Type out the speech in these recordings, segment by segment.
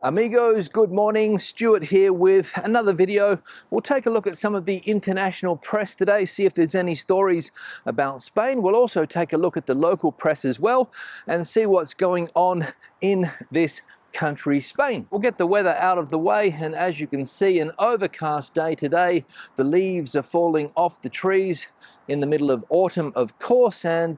Amigos, good morning. Stuart here with another video. We'll take a look at some of the international press today, see if there's any stories about Spain. We'll also take a look at the local press as well and see what's going on in this country, Spain. We'll get the weather out of the way, and as you can see, an overcast day today. The leaves are falling off the trees in the middle of autumn, of course, and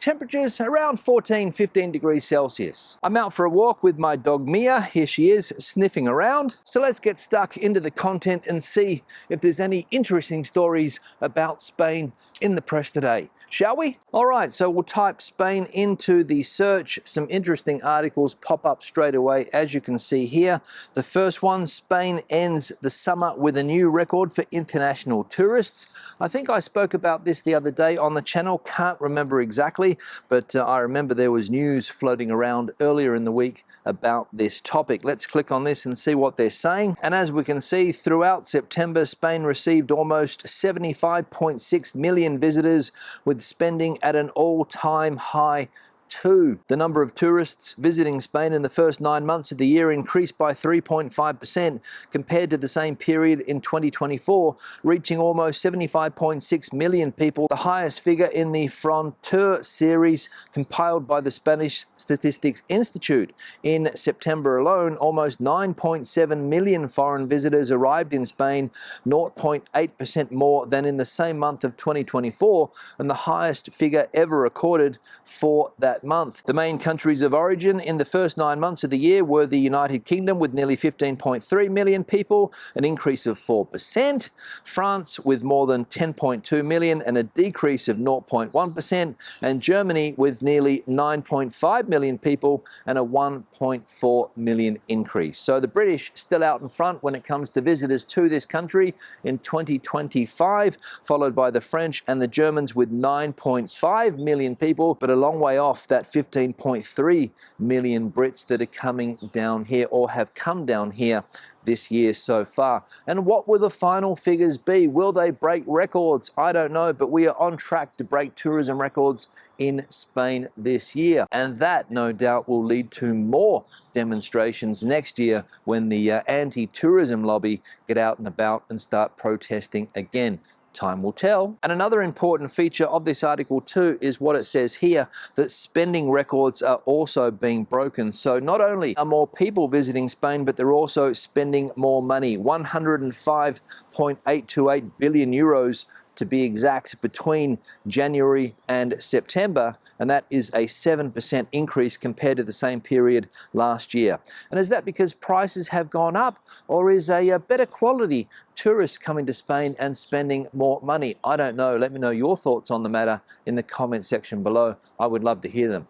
temperatures around 14-15 degrees Celsius. I'm out for a walk with my dog Mia. Here she is, sniffing around. So let's get stuck into the content and see if there's any interesting stories about Spain in the press today. Shall we? All right, so we'll type Spain into the search. Some interesting articles pop up straight away, as you can see here. The first one, Spain ends the summer with a new record for international tourists. I think I spoke about this the other day on the channel, can't remember exactly, but I remember there was news floating around earlier in the week about this topic. Let's click on this and see what they're saying. And as we can see, throughout September, Spain received almost 75.6 million visitors, with spending at an all-time high too. The number of tourists visiting Spain in the first 9 months of the year increased by 3.5% compared to the same period in 2024, reaching almost 75.6 million people, the highest figure in the Frontier series compiled by the Spanish Statistics Institute. In September alone, almost 9.7 million foreign visitors arrived in Spain, 0.8% more than in the same month of 2024, and the highest figure ever recorded for that month. The main countries of origin in the first 9 months of the year were the United Kingdom with nearly 15.3 million people, an increase of 4%, France with more than 10.2 million and a decrease of 0.1%, and Germany with nearly 9.5 million people and a 1.4 million increase. So the British still out in front when it comes to visitors to this country in 2025, followed by the French and the Germans with 9.5 million people, but a long way off that 15.3 million Brits that are coming down here or have come down here this year so far. And what will the final figures be? Will they break records? I don't know, but we are on track to break tourism records in Spain this year. And that, no doubt, will lead to more demonstrations next year when the anti-tourism lobby get out and about and start protesting again. Time will tell. And another important feature of this article too is what it says here, that spending records are also being broken. So not only are more people visiting Spain, but they're also spending more money. 105.828 billion euros to be exact between January and September, and that is a 7% increase compared to the same period last year. And is that because prices have gone up, or is a better quality tourists coming to Spain and spending more money? I don't know. Let me know your thoughts on the matter in the comment section below. I would love to hear them.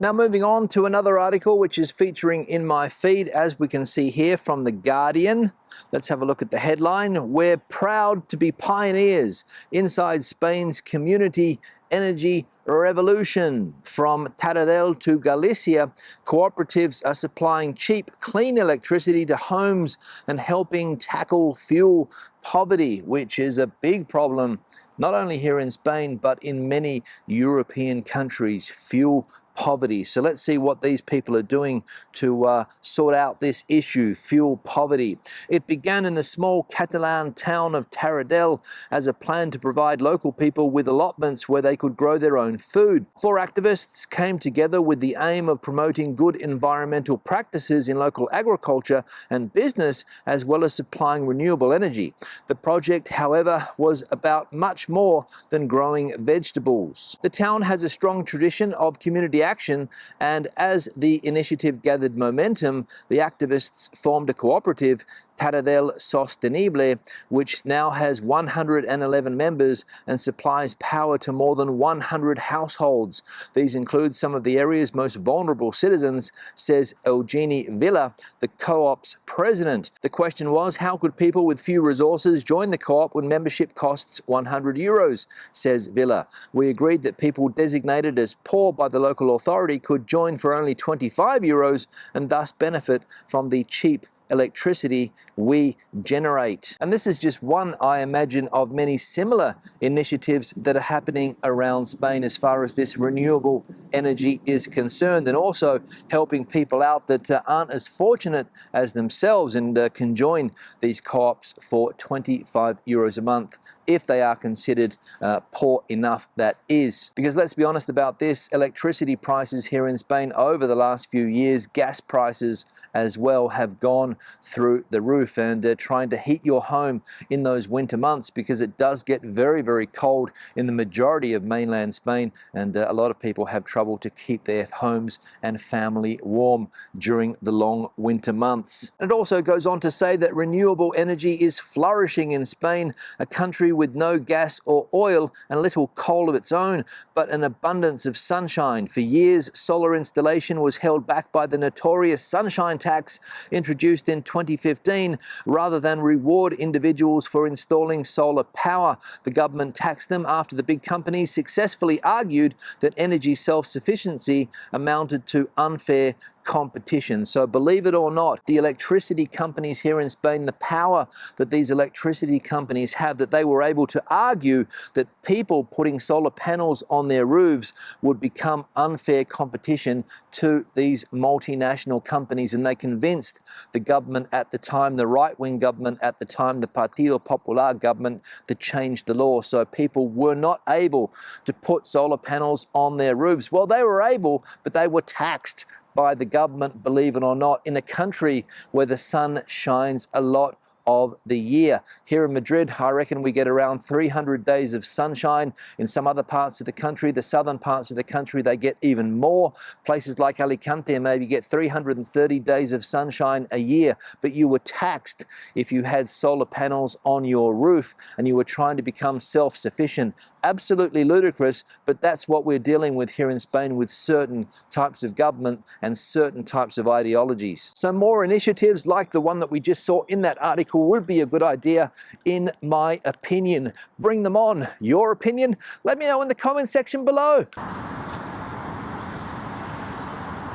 Now moving on to another article which is featuring in my feed, as we can see here from The Guardian. Let's have a look at the headline. We're proud to be pioneers inside Spain's community energy revolution. From Taradell to Galicia, cooperatives are supplying cheap, clean electricity to homes and helping tackle fuel poverty, which is a big problem not only here in Spain, but in many European countries, fuel poverty. So let's see what these people are doing to sort out this issue, fuel poverty. It began in the small Catalan town of Taradell as a plan to provide local people with allotments where they could grow their own food. 4 activists came together with the aim of promoting good environmental practices in local agriculture and business, as well as supplying renewable energy. The project, however, was about much more than growing vegetables. The town has a strong tradition of community action, and as the initiative gathered momentum, the activists formed a cooperative, Taradell Sostenible, which now has 111 members and supplies power to more than 100 households. These include some of the area's most vulnerable citizens, says Eugeni Villa, the co-op's president. The question was, how could people with few resources join the co-op when membership costs 100 euros, says Villa. We agreed that people designated as poor by the local authority could join for only 25 euros and thus benefit from the cheap electricity we generate. And this is just one, I imagine, of many similar initiatives that are happening around Spain as far as this renewable energy is concerned, and also helping people out that aren't as fortunate as themselves and can join these co-ops for 25 euros a month if they are considered poor enough, that is. Because let's be honest about this, electricity prices here in Spain over the last few years, gas prices as well, have gone through the roof. And trying to heat your home in those winter months, because it does get very, very cold in the majority of mainland Spain, and a lot of people have trouble to keep their homes and family warm during the long winter months. It also goes on to say that renewable energy is flourishing in Spain, a country with no gas or oil and little coal of its own, but an abundance of sunshine. For years, solar installation was held back by the notorious sunshine tax introduced in 2015. Rather than reward individuals for installing solar power, the government taxed them after the big companies successfully argued that energy self-sufficiency amounted to unfair competition. So believe it or not, the electricity companies here in Spain, the power that these electricity companies have, that they were able to argue that people putting solar panels on their roofs would become unfair competition to these multinational companies. And they convinced the government at the time, the right-wing government at the time, the Partido Popular government, to change the law. So people were not able to put solar panels on their roofs. Well, they were able, but they were taxed by the government, believe it or not, in a country where the sun shines a lot of the year. Here in Madrid, I reckon we get around 300 days of sunshine. In some other parts of the country, the southern parts of the country, they get even more. Places like Alicante maybe get 330 days of sunshine a year, but you were taxed if you had solar panels on your roof and you were trying to become self-sufficient. Absolutely ludicrous, but that's what we're dealing with here in Spain with certain types of government and certain types of ideologies. So more initiatives like the one that we just saw in that article would be a good idea, in my opinion. Bring them on. Your opinion? Let me know in the comment section below.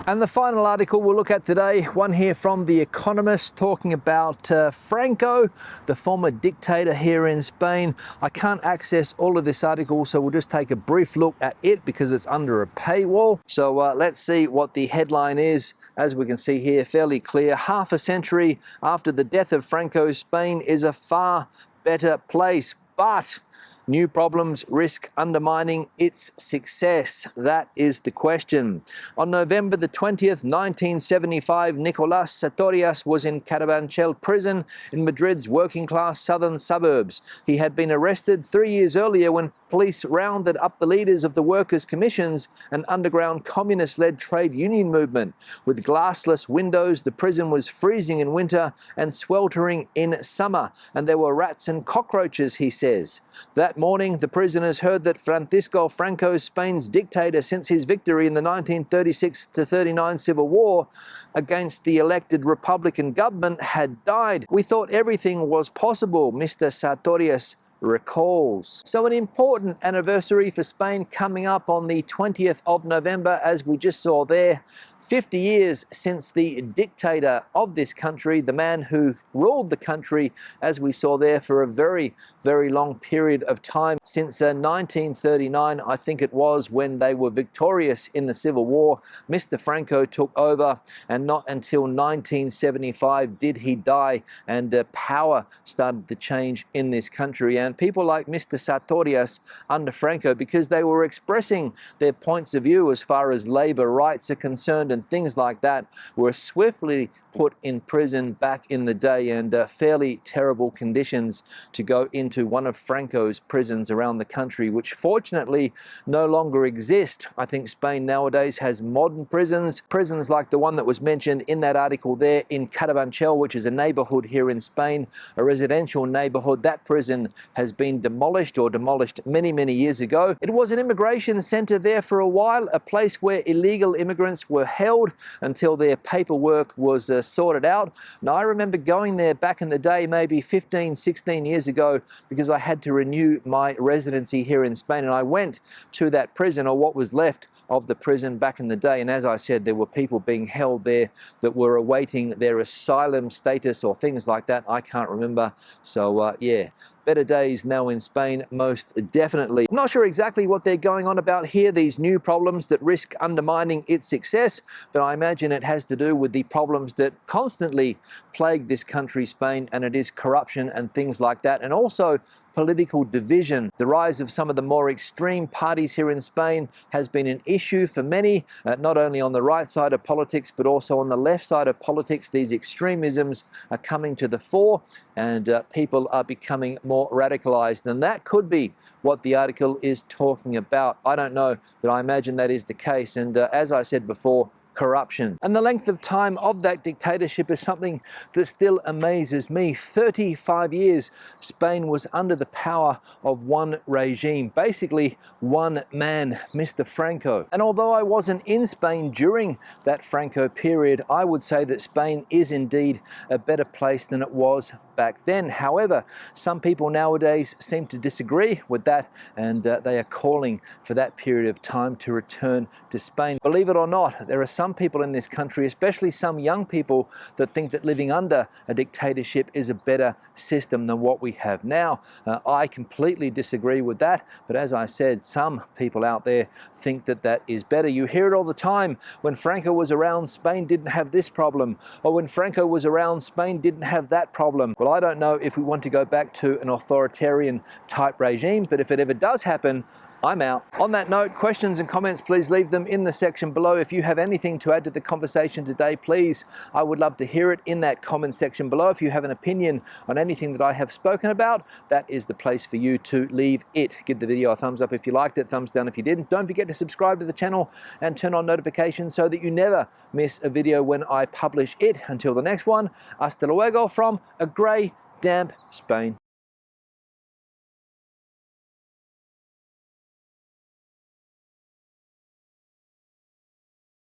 And the final article we'll look at today, one here from The Economist, talking about Franco, the former dictator here in Spain. I can't access all of this article, so we'll just take a brief look at it because it's under a paywall. So let's see what the headline is. As we can see here, fairly clear. Half a century after the death of Franco, Spain is a far better place, but new problems risk undermining its success. That is the question. On November the 20th, 1975, Nicolás Sartorias was in Carabanchel prison in Madrid's working-class southern suburbs. He had been arrested 3 years earlier when police rounded up the leaders of the workers' commissions, an underground communist-led trade union movement. With glassless windows, the prison was freezing in winter and sweltering in summer, and there were rats and cockroaches, he says. That morning, the prisoners heard that Francisco Franco, Spain's dictator since his victory in the 1936-39 civil war against the elected Republican government, had died. We thought everything was possible, Mr. Sartorias recalls. So an important anniversary for Spain coming up on the 20th of November, as we just saw there. 50 years since the dictator of this country, the man who ruled the country, as we saw there, for a very, very long period of time, since 1939, I think it was, when they were victorious in the Civil War. Mr. Franco took over, and not until 1975 did he die, and power started to change in this country. And people like Mr. Sartorias under Franco, because they were expressing their points of view as far as labor rights are concerned and things like that, were swiftly put in prison back in the day, and fairly terrible conditions to go into one of Franco's prisons around the country, which fortunately no longer exist. I think Spain nowadays has modern prisons like the one that was mentioned in that article there in Carabanchel, which is a neighborhood here in Spain, a residential neighborhood. That prison has been demolished or demolished many, many years ago. It was an immigration center there for a while, a place where illegal immigrants were held until their paperwork was sorted out. Now, I remember going there back in the day, maybe 15, 16 years ago, because I had to renew my residency here in Spain, and I went to that prison, or what was left of the prison back in the day, and as I said, there were people being held there that were awaiting their asylum status or things like that. I can't remember. So yeah, better days now in Spain, most definitely. I'm not sure exactly what they're going on about here, these new problems that risk undermining its success, but I imagine it has to do with the problems that constantly plague this country, Spain, and it is corruption and things like that, and also political division. The rise of some of the more extreme parties here in Spain has been an issue for many, not only on the right side of politics, but also on the left side of politics. These extremisms are coming to the fore, and people are becoming more radicalized, and that could be what the article is talking about. I don't know, but I imagine that is the case, and as I said before, corruption. And the length of time of that dictatorship is something that still amazes me. 35 years Spain was under the power of one regime, basically one man, Mr. Franco. And although I wasn't in Spain during that Franco period, I would say that Spain is indeed a better place than it was back then. However, some people nowadays seem to disagree with that, and they are calling for that period of time to return to Spain. Believe it or not, there are some people in this country, especially some young people, that think that living under a dictatorship is a better system than what we have now. I completely disagree with that, but as I said, some people out there think that that is better. You hear it all the time. When Franco was around, Spain didn't have this problem, or when Franco was around, Spain didn't have that problem. Well, I don't know if we want to go back to an authoritarian type regime, but if it ever does happen, I'm out. On that note, questions and comments, please leave them in the section below. If you have anything to add to the conversation today, please, I would love to hear it in that comment section below. If you have an opinion on anything that I have spoken about, that is the place for you to leave it. Give the video a thumbs up if you liked it, thumbs down if you didn't. Don't forget to subscribe to the channel and turn on notifications so that you never miss a video when I publish it. Until the next one, hasta luego from a grey, damp Spain.